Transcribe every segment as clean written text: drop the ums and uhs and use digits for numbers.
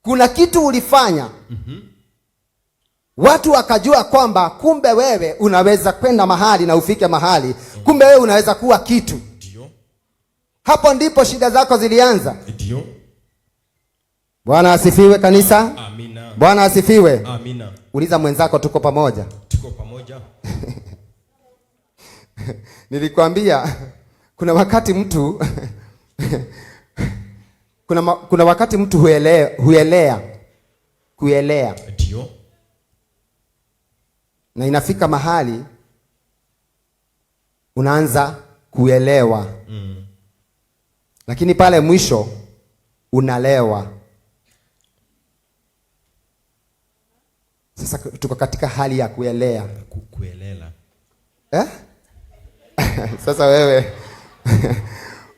kuna kitu ulifanya, watu wakajua kwamba kumbe wewe unaweza kwenda mahali na ufike mahali, kumbe wewe unaweza kuwa kitu. Ndio. Hapo ndipo shida zako zilianza. Ndio. Bwana asifiwe kanisa. Amina. Bwana asifiwe. Amina. Uliza mwenzako, tuko pamoja? Tuko pamoja. Nilikwambia kuna wakati mtu kuna wakati mtu huelea. Ndio. Na inafika mahali unaanza kuelewa. Lakini pale mwisho unalewa. Sasa tuko katika hali ya kuelea. Kuelela. Sasa wewe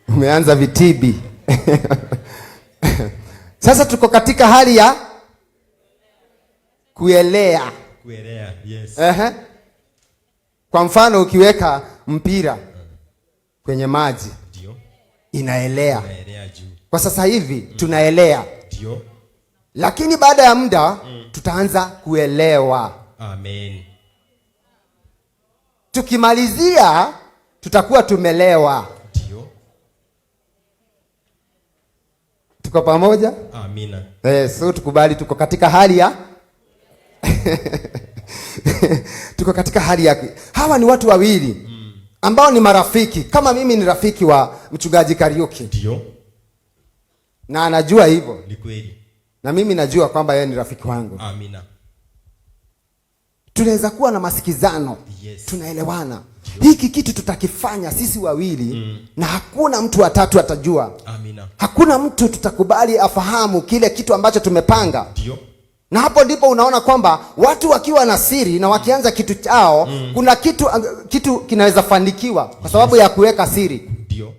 umeanza vitibi. Sasa tuko katika hali ya kuelea. Kuelea, yes. Kwa mfano ukiweka mpira kwenye maji, ndio, inaelea. Inaelea juu. Kwa sasa hivi tunaelea. Ndio. Lakini baada ya muda tutaanza kuelewa. Amen. Tukimalizia tutakuwa tumelewa. Ndio. Tuko pamoja? Amina. So tukubali tuko katika hali ya tuko katika hali ya hawa ni watu wawili ambao ni marafiki. Kama mimi ni rafiki wa mchungaji Kariuki. Ndio. Na anajua hivyo. Ni kweli. Na mimi najua kwamba yeye ni rafiki wangu. Amina. Tunaweza kuwa na masikizano. Yes. Tunaelewana. Hiki kitu tutakifanya sisi wawili na hakuna mtu wa tatu atajua. Amina. Hakuna mtu tutakubali afahamu kile kitu ambacho tumepanga. Ndio. Na hapo ndipo unaona kwamba watu wakiwa na siri na wakianza kitu chao, kuna kitu kinaweza fanikiwa kwa sababu ya kuweka siri. Ndio.